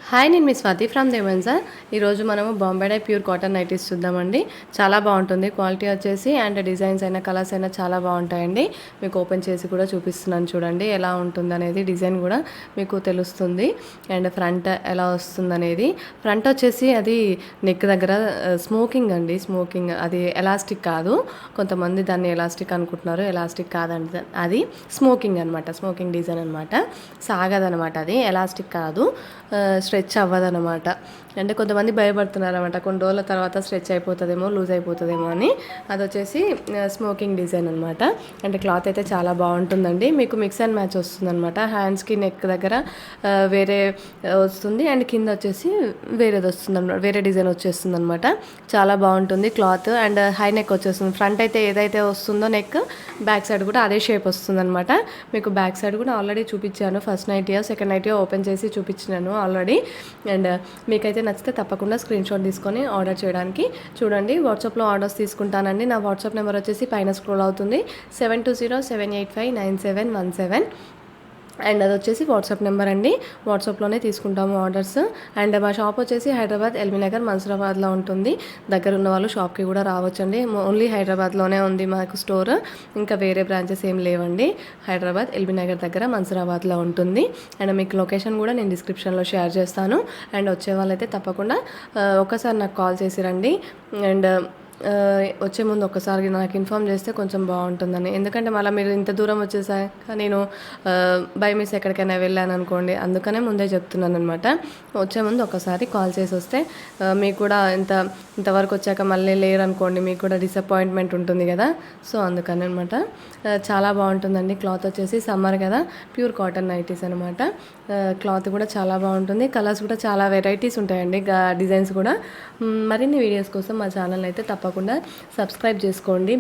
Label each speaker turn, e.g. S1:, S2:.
S1: Hi, నేను మీ Swathi from Devansa. ఈరోజు మనము Bombay dye pure cotton nighties చూద్దామండి. చాలా బాగుంటుంది క్వాలిటీ వచ్చేసి, అండ్ డిజైన్స్ అయినా కలర్స్ అయినా చాలా బాగుంటాయండి. మీకు ఓపెన్ చేసి కూడా చూపిస్తున్నాను చూడండి ఎలా ఉంటుంది అనేది. డిజైన్ కూడా మీకు తెలుస్తుంది, అండ్ ఫ్రంట్ ఎలా వస్తుంది అనేది. ఫ్రంట్ వచ్చేసి అది నెక్ దగ్గర స్మోకింగ్ అండి, స్మోకింగ్. అది ఎలాస్టిక్ కాదు, కొంతమంది దాన్ని ఎలాస్టిక్ అనుకుంటున్నారు. ఎలాస్టిక్ కాదండి, అది స్మోకింగ్ అనమాట. స్మోకింగ్ డిజైన్ అనమాట, సాగదనమాట. అది ఎలాస్టిక్ కాదు, స్ట్రెచ్ అవ్వదనమాట. అంటే కొంతమంది భయపడుతున్నారు అనమాట, కొన్ని రోజుల తర్వాత స్ట్రెచ్ అయిపోతుందేమో, లూజ్ అయిపోతుందేమో అని. అది వచ్చేసి స్మోకింగ్ డిజైన్ అనమాట. అంటే క్లాత్ అయితే చాలా బాగుంటుందండి. మీకు మిక్స్ అండ్ మ్యాచ్ వస్తుంది అనమాట. హ్యాండ్స్కి నెక్ దగ్గర వేరే వస్తుంది, అండ్ కింద వచ్చేసి వేరేది వస్తుంది అనమాట, వేరే డిజైన్ వచ్చేస్తుంది అనమాట. చాలా బాగుంటుంది క్లాత్, అండ్ హై నెక్ వచ్చేస్తుంది. ఫ్రంట్ అయితే ఏదైతే వస్తుందో నెక్, బ్యాక్ సైడ్ కూడా అదే షేప్ వస్తుంది అనమాట. మీకు బ్యాక్ సైడ్ కూడా ఆల్రెడీ చూపించాను, first night second night open చేసి చూపించినాను ఆల్రెడీ. అండ్ మీకైతే నచ్చితే తప్పకుండా స్క్రీన్ షాట్ తీసుకొని ఆర్డర్ చేయడానికి చూడండి. వాట్సాప్లో ఆర్డర్స్ తీసుకుంటానండి. నా వాట్సాప్ నెంబర్ వచ్చేసి పైన స్క్రోల్ అవుతుంది, 7207859717. అండ్ అది వచ్చేసి వాట్సాప్ నెంబర్ అండి. వాట్సాప్లోనే తీసుకుంటాము ఆర్డర్స్. అండ్ మా షాప్ వచ్చేసి హైదరాబాద్ ఎల్బీ నగర్ మన్సూరాబాద్లో ఉంటుంది. దగ్గర ఉన్న వాళ్ళు షాప్కి కూడా రావచ్చండి. ఓన్లీ హైదరాబాద్లోనే ఉంది మాకు స్టోర్, ఇంకా వేరే బ్రాంచెస్ ఏం లేవండి. హైదరాబాద్ ఎల్బీ నగర్ దగ్గర మన్సూరాబాద్లో ఉంటుంది. అండ్ మీకు లొకేషన్ కూడా నేను డిస్క్రిప్షన్లో షేర్ చేస్తాను. అండ్ వచ్చే వాళ్ళైతే తప్పకుండా ఒకసారి నాకు కాల్ చేసి రండి. అండ్ వచ్చే ముందు ఒకసారి నాకు ఇన్ఫామ్ చేస్తే కొంచెం బాగుంటుందని. ఎందుకంటే మళ్ళీ మీరు ఇంత దూరం వచ్చేసాక నేను బై మిస్ ఎక్కడికైనా వెళ్ళాను అనుకోండి, అందుకనే ముందే చెప్తున్నాను అనమాట. వచ్చే ముందు ఒకసారి కాల్ చేసి వస్తే మీకు కూడా ఇంతవరకు వచ్చాక మళ్ళీ లేరనుకోండి, మీకు కూడా డిసప్పాయింట్మెంట్ ఉంటుంది కదా. సో అందుకని అనమాట. చాలా బాగుంటుందండి క్లాత్ వచ్చేసి. సమ్మర్ కదా, ప్యూర్ కాటన్ నైటీస్ అనమాట. క్లాత్ కూడా చాలా బాగుంటుంది, కలర్స్ కూడా చాలా వెరైటీస్ ఉంటాయండి, డిజైన్స్ కూడా. మరిన్ని వీడియోస్ కోసం మా ఛానల్ అయితే తప్పకుండా సబ్స్క్రైబ్ చేసుకోండి.